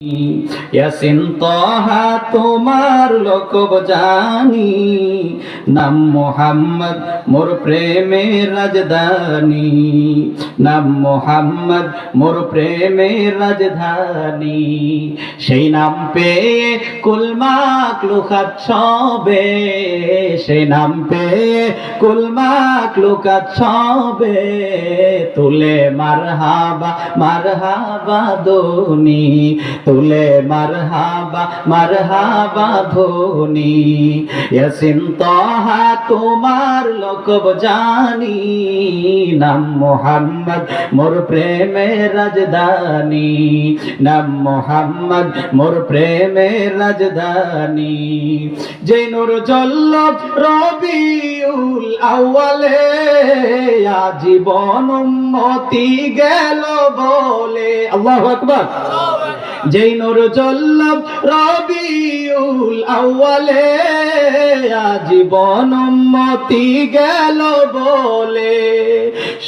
ইয়াসিন তাহা তোমার লোকব জানি, নাম মুহাম্মদ মোর প্রেমের রাজধানী, নাম মুহাম্মদ মোর প্রেমের রাজধানী। সেই নাম পেয়ে কুল মাখলুকাত সবে, সেই নাম পেয়ে কুল মাখলুকাত সবে, তুলে মারহাবা মারহাবা দোনি, তুলে মারহাবা মারহাবা ধ্বনি। ইয়াসিন তাহা তোমার লোকব জানি, নাম মুহাম্মদ মোর প্রেমের রাজধানী, নাম মুহাম্মদ মোর প্রেমের রাজধানী। যে নূর জ্বলল রবিউল আউয়ালে, আজীবন উম্মতি গেল বলে। আল্লাহু আকবার। যেই নূর জ্বলল রবিউল আউয়ালে, আজীবন উম্মতি গেল বলে,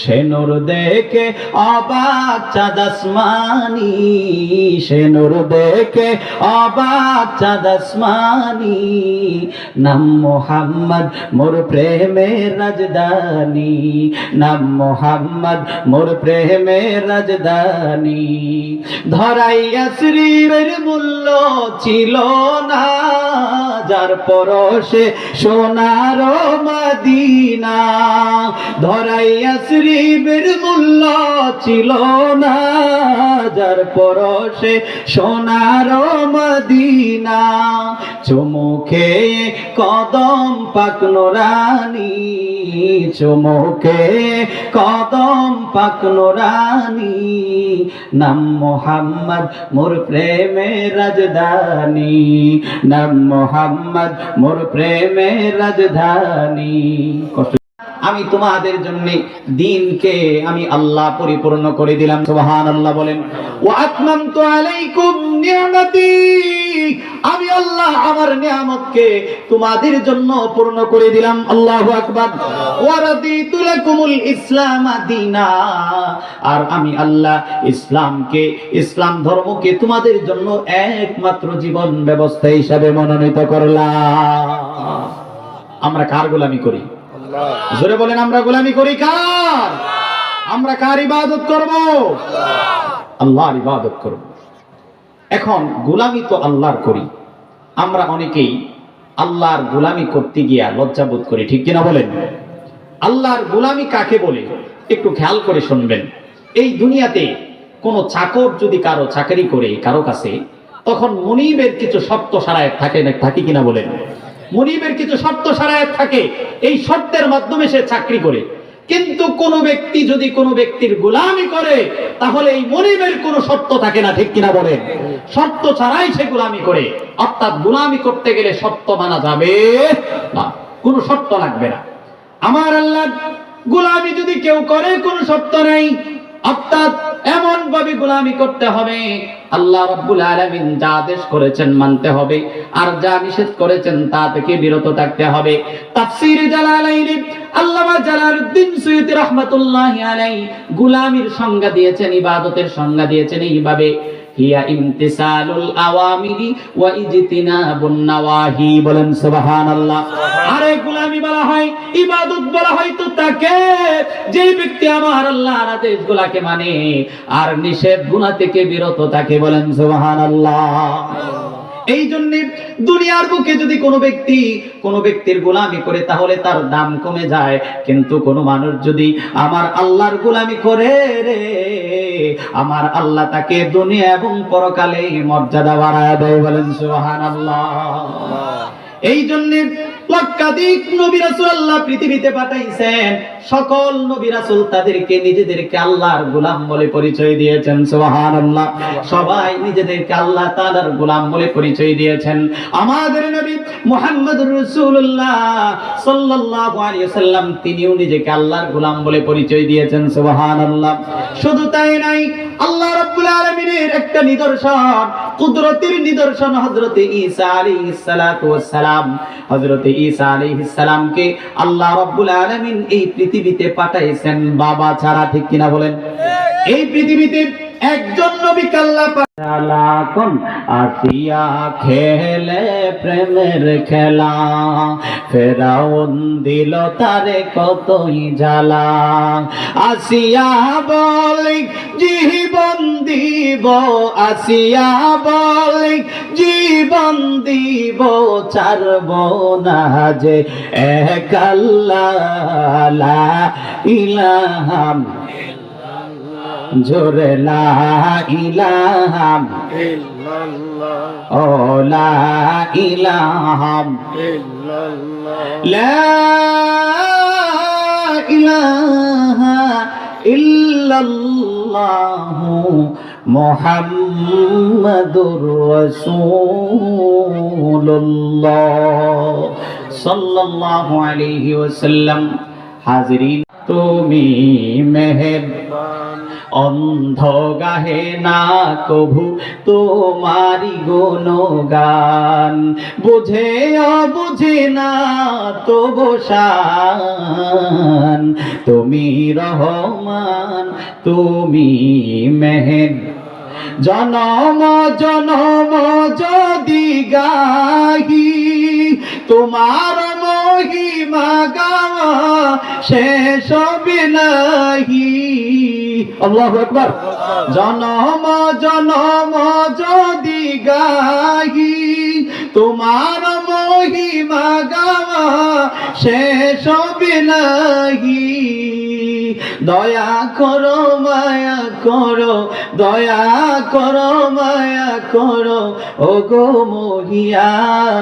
সে নূর দেখে অবাক চাঁদ আসমানি, সে নূর দেখে অবাক চাঁদ আসমানি। নাম মুহাম্মদ মোর প্রেমের রাজধানী, নাম মুহাম্মদ মোর প্রেমের রাজধানী। ধরাইয়া শ্রীর মূল্য ছিল না, যার পরশে সোনার মদিনা। ধরাইয়া শ্রীর মূল্য ছিল না, যার পরশে সোনার মদিনা। চুমুকে কদম পাক নুরানি, চুমুকে কদম পাক নুরানি। নাম মুহাম্মদ মোর প্রেমের রাজধানী, নাম মুহাম্মদ মোর প্রেমের রাজধানী। আমি তোমাদের জন্য দিনকে আমি আল্লাহ পরিপূর্ণ করে দিলাম। সুবহানাল্লাহ বলেন। ওয়া আতমামতু আলাইকুম নিয়ামতি, আমি আল্লাহ আমার নিয়ামতকে তোমাদের জন্য পূর্ণ করে দিলাম। আল্লাহু আকবার। ওয়া রাদিতু লাকুমুল ইসলাম দীনা, আর আমি আল্লাহ ইসলামকে, ইসলাম ধর্মকে তোমাদের জন্য একমাত্র জীবন ব্যবস্থা হিসাবে মনোনীত করলাম। আমরা কার গোলামি করি? জোরে বলেন, আমরা গোলামি করি কার? আমরা কার ইবাদত করব? আল্লাহর ইবাদত করব। এখন গোলামি তো আল্লাহর করি, আমরা অনেকেই আল্লাহর গোলামি করতে গিয়া লজ্জাবোধ করি, ঠিক কিনা বলেন? আল্লাহর গোলামি কাকে বলে একটু খেয়াল করে শুনবেন। এই দুনিয়াতে কোন চাকর যদি কারো চাকরি করে কারো কাছে, তখন মুনিবের কিছু শর্ত শারায়েত থাকে না, থাকে কিনা বলেন? মুনিবের কিছু শর্ত শারায়েত থাকে, এই শর্তের মাধ্যমে সে চাকরি করে। কিন্তু কোন ব্যক্তি যদি কোন ব্যক্তির গোলামি করে, তাহলে এই মুনিবের কোনো শর্ত থাকে না, ঠিক কিনা বলেন? শর্ত ছাড়াই সে গোলামি করে। অর্থাৎ গোলামি করতে গেলে শর্ত মানা যাবে না, কোনো শর্ত লাগবে না। আমার আল্লাহ গোলামি যদি কেউ করে, কোনো শর্ত নেই। অর্থাৎ এমন ভাবে গোলামি করতে হবে, আল্লাহ রাব্বুল আলামিন যা আদেশ করেছেন মানতে হবে, আর যা নিষেধ করেছেন তা থেকে বিরত থাকতে হবে। তাফসীরে জালালাইনে আল্লামা জালালউদ্দিন সুয়ুতী রাহমাতুল্লাহি আলাইহি গোলামির সংজ্ঞা দিয়েছেন, ইবাদতের সংজ্ঞা দিয়েছেন এইভাবে, হিয়া ইমতিসালুল আওয়ামিরি ওয়া ইজতিনাবুন নাওয়াহি। বলেন সুবহানাল্লাহ। আরে গোলামি বলা হয়, ইবাদত বলা হয় তো তাকে, যে ব্যক্তি আমার আল্লাহর আদেশগুলোকে মানে আর নিষেধ গুনাহ থেকে বিরত থাকে। বলেন সুবহানাল্লাহ। এই জন্য দুনিয়ার বুকে যদি কোনো ব্যক্তির গোলামি করে, তাহলে তার দাম কমে যায়। কিন্তু কোন মানুষ যদি আমার আল্লাহর গোলামি করে রে, আমার আল্লাহ তাকে দুনিয়া এবং পরকালে মর্যাদা বাড়ায় দেয়। বলেন সুবহানাল্লাহ। এই জন্য লক্ষাধিক নবী রাসূল আল্লাহ পৃথিবীতে পাঠাইছেন, সকল নবী রাসূল তাদেরকে নিজেদেরকে আল্লাহর গোলাম বলে পরিচয় দিয়েছেন। সুবহানাল্লাহ। সবাই নিজেদেরকে আল্লাহ তাআলার গোলাম বলে পরিচয় দিয়েছেন। আমাদের নবী মুহাম্মদুর রাসূলুল্লাহ সাল্লাল্লাহু আলাইহি ওয়াসাল্লাম তিনিও নিজেকে আল্লাহর গোলাম বলে পরিচয় দিয়েছেন। সুবহানাল্লাহ। শুধু তাই নাই, আল্লাহ রাব্বুল আলামিনের একটা নিদর্শন, কুদরতের নিদর্শন, হযরত ঈসা আলাইহিস সালাতু ওয়াস সালাম। হযরত ঈসা আলাইহিস সালামকে আল্লাহ রাব্বুল আলামিন এই পৃথিবীতে পাঠাইছেন বাবা ছাড়া, ঠিক কিনা বলেন? এই পৃথিবীতে একজন নবীকে আল্লাহ পাক লাখন আসিয়া খেলে প্রেমের খেলা, ফেরাউন দিল তারে কতই জ্বালা। আসিয়া বলে জীবন দিব, আসিয়া বলে জীবন দিব, ছাড়ব না যে এক আল্লাহ লা ইলাহা জোরে লা ইলাহা ইল্লাল্লাহ, ও লা ইলাহা ইল্লাল্লাহ, লা ইলাহা ইল্লাল্লাহ মুহাম্মাদুর রাসূলুল্লাহ সাল্লাল্লাহু আলাইহি ওয়াসাল্লাম। হাজিরিন, তুমি মেহেরবান, অন্ধ গাহে না কভু তোমারি গুণগান, বুঝে বুঝে না তবু শান, তুমি রহমান, তুমি মেহের। জনম জনম যদি গাহি তোমার মহিমা গাওয়া শেষ হবে নাহি। আল্লাহু আকবার। জনম জনম যদি গাহি তোমার মহিমা গাওয়া শেষ হবে নাহি। দয়া করো মায়া করো, দয়া করো মায়া করো, ওগো মহিয়ান,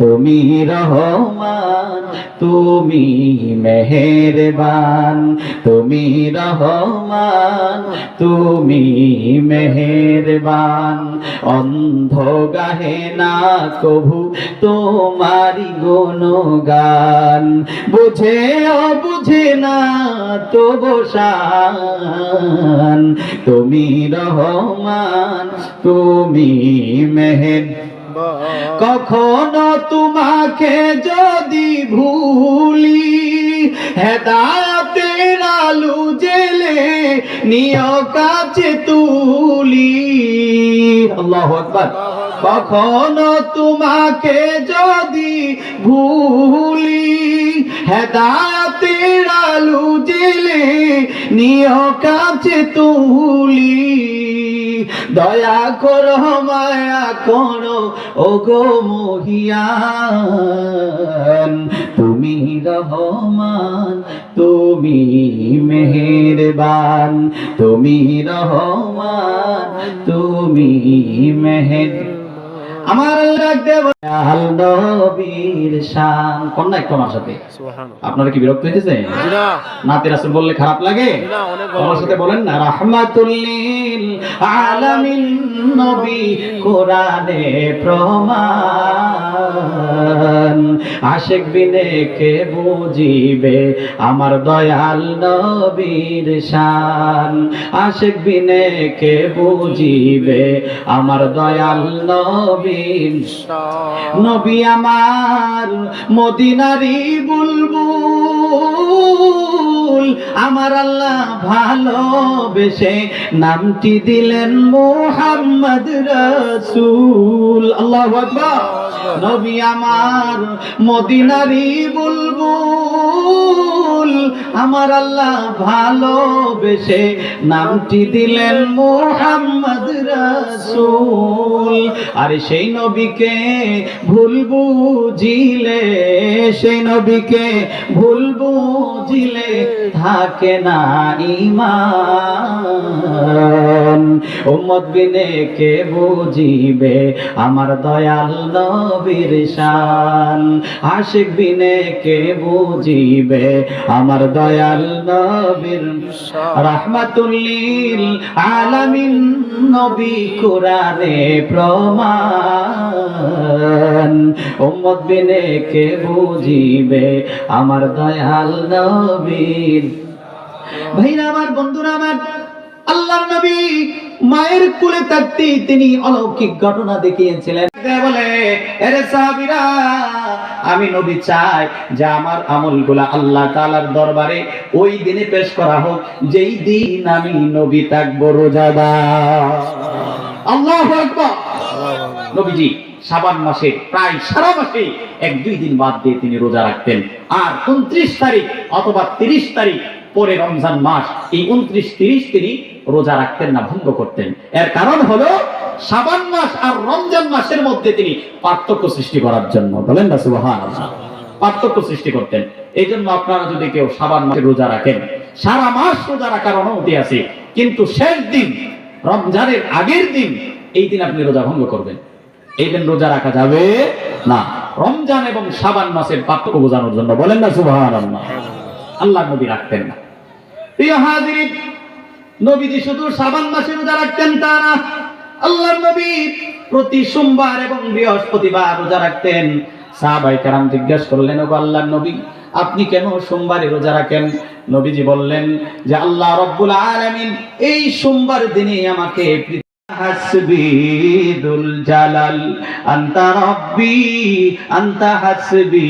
তুমি রহমান, তুমি মেহেরবান, তুমি রহমান, তুমি মেহেরবান। অন্ধ গাহে না কভু তোমারি গুণগান, বুঝে বুঝে না তবু শান, তুমি রহমান, তুমি মেহেরবান। কখনো তোমাকে যদি ভুলি হেদায়েতের আলো জেলে নিয় কাছে তুলি। আল্লাহু আকবার। কখনো তোমাকে যদি ভুলি হেদায়েতের আলো জেলে নিয় কাছে তুলি। দয়া করো মায়া করো, ওগো মহিয়ান, তুমি রহমান, তুমি মেহেরবান, তুমি রহমান, তুমি মেহেরবান। আমার আল নবীর শান। কোন না একটু আমার সাথে আপনারা কি বিরক্ত হইতেছে? নাতে রাসূল বললে খারাপ লাগে? আমার সাথে বলেন না। রাহমাতুল লিল আলামিন নবী কোরআনে প্রমাণ, আশিক বিনে কে বুঝিবে আমার দয়াল নবীর শান, আশিক বিনে কে বুঝিবে আমার দয়াল নবী। নবী আমার মদিনারি বুলবুল, আমার আল্লাহ ভালোবেসে নামটি দিলেন মুহাম্মদ রাসূল। আল্লাহু আকবার। নবী আমার মদিনারি বুলবুল, আমার আল্লাহ ভালোবেসে নামটি দিলেন মুহাম্মদ রাসূল। আর সেই নবীকে ভুল বুঝিলে, সেই নবীকে ভুল বুঝিলে থাকে না ঈমান। উম্মত বিনে কে বুঝিবে আমার দয়াল নবীর শান, আশিক বিনে কে বুঝিবে আমার দয়াল নবীর। রাহমাতুল লিল আলামিন নবী কোরআনে প্রমাণ, উম্মত বিনে কে বুঝিবে আমার দয়াল নবীর। ভাইরা আমার, বন্ধুরা আমার, আল্লাহর নবী মায়ের কোলে থাকতেই তিনি অলৌকিক ঘটনা দেখিয়েছিলেন। বলে, এরে সাহাবীরা, আমি নবী চাই যে আমার আমলগুলা আল্লাহ তাআলার দরবারে ওই দিনে পেশ করা হোক যেই দিন আমি নবী থাকবো রোজাদার। আল্লাহু আকবার। নবীজি শাবান মাসে প্রায় সারা মাসে 1-2 দিন বাদ দিয়ে তিনি রোজা রাখতেন। আর 29 তারিখ অথবা 30 তারিখ পরে রমজান মাস, এই 29-30 তিনি রোজা রাখতেন না, ভঙ্গ করতেন। এর কারণ হলো শাবান মাস আর রমজান মাসের মধ্যে তিনি পার্থক্য সৃষ্টি করার জন্য, বলেন না সুবহানাল্লাহ, পার্থক্য সৃষ্টি করতেন। এই জন্য আপনারা যদি কেউ শাবান মাসে রোজা রাখেন, সারা মাস রোজা রাখার অনুমতি আছে, কিন্তু শেষ দিন রমজানের আগের দিন, এই দিন আপনি রোজা ভঙ্গ করবেন, এই দিন রোজা রাখা যাবে না। রমজান এবং শাবান মাসের পার্থক্য বোঝানোর জন্য, বলেন না সুবহানাল্লাহ। আল্লাহ নবী রাখতেন না। প্রিয় হাজিরিন, নবীজি শুধু শাবান মাসে রোজা রাখতেন তা না, আল্লাহর নবী প্রতি সোমবার এবং বৃহস্পতিবার রোজা রাখতেন। সাহাবায়ে কেরাম জিজ্ঞাসা করলেন, ওগো আল্লাহর নবী, আপনি কেন সোমবারে রোজা রাখেন? নবীজি বললেন যে আল্লাহ রাব্বুল আলামিন এই সোমবার দিনে আমাকে হাসবি দুল জালাল আনতা রব্বি আনতা হাসবি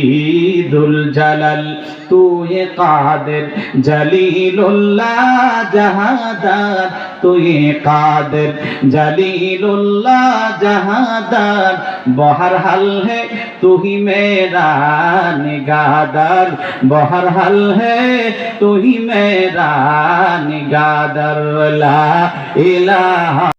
দুল জালাল তুই কাদের জলিলুল্লাহ জাহাদার তুই কাদের জলিলুল্লাহ জাহাদার বহরহাল হে তুই মেরা নিগাদার বহরহাল হে তুই মেরা নিগাদার লা ইলাহা